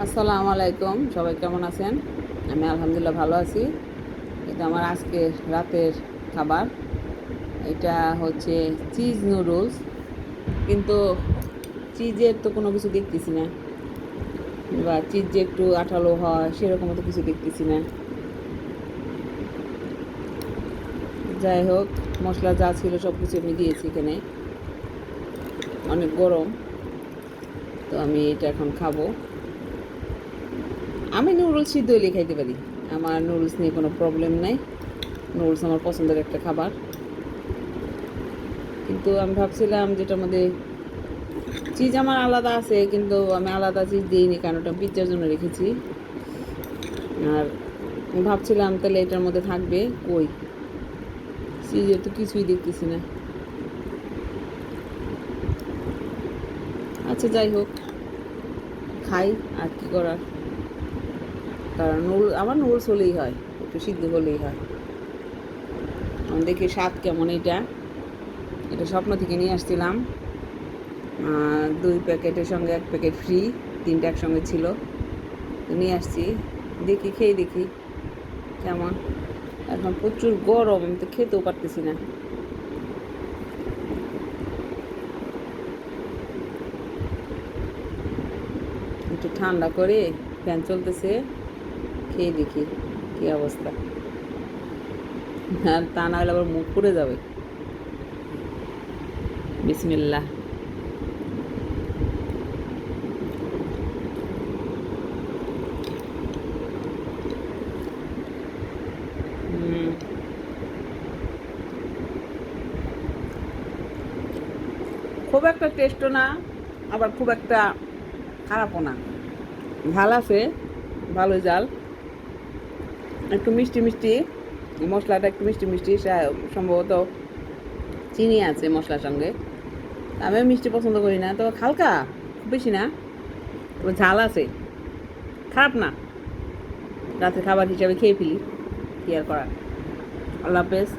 আসসালামু আলাইকুম, সবাই কেমন আছেন? আমি আলহামদুলিল্লাহ ভালো আছি। এটা আমার আজকে রাতের খাবার। এটা হচ্ছে চিজ নুডলস, কিন্তু চিজের তো কোনো কিছু দেখতেছি না, বা চিজ যে একটু আঠালো হয় সেরকমও তো কিছু দেখতেছি না। যাই হোক, মশলা যা ছিল সব কিছু আমি দিয়েছি এখানে। অনেক গরম, তো আমি এটা এখন খাবো। আমি নুডলস সিদ্ধ হইলে খাইতে পারি, আমার নুডলস নিয়ে কোনো প্রবলেম নাই। নুডলস আমার পছন্দের একটা খাবার, কিন্তু আমি ভাবছিলাম যেটার মধ্যে চিজ আমার আলাদা আছে, কিন্তু আমি আলাদা চিজ দিইনি কারণ ওটা পিৎজার জন্য রেখেছি। আর ভাবছিলাম তাহলে এটার মধ্যে থাকবে, কই চিজের তো কিছুই দেখতেছি না। আচ্ছা যাই হোক, খাই, আর কি করার। কারণ আমার নুডলস হলেই হয়, একটু সিদ্ধ হলেই হয়। আমি দেখি স্বাদ কেমন। এটা এটা স্বপ্ন থেকে নিয়ে আসছিলাম, 2 প্যাকেটের সঙ্গে 1 প্যাকেট ফ্রি, 3টা একসঙ্গে ছিল, তো নিয়ে আসছি। দেখি, খেয়ে দেখি কেমন। এখন প্রচুর গরম, আমি তো খেতেও পারতেছি না। একটু ঠান্ডা করে, ফ্যান চলতেছে, খেয়ে দেখি কী অবস্থা। আর তা না হলে আবার মুখ পুড়ে যাবে। বিসমিল্লাহ। খুব একটা টেস্টও না, আবার খুব একটা খারাপও না। ঝাল আছে, ভালোই ঝাল। একটু মিষ্টি মিষ্টি, মশলাটা একটু মিষ্টি মিষ্টি, সম্ভবত চিনি আছে মশলার সঙ্গে। আমি মিষ্টি পছন্দ করি না, তবে হালকা, খুব বেশি না, তবে ঝাল আছে, খারাপ না। রাতের খাবার হিসাবে খেয়ে ফেলি, কি আর করার। আল্লাহ হাফেজ।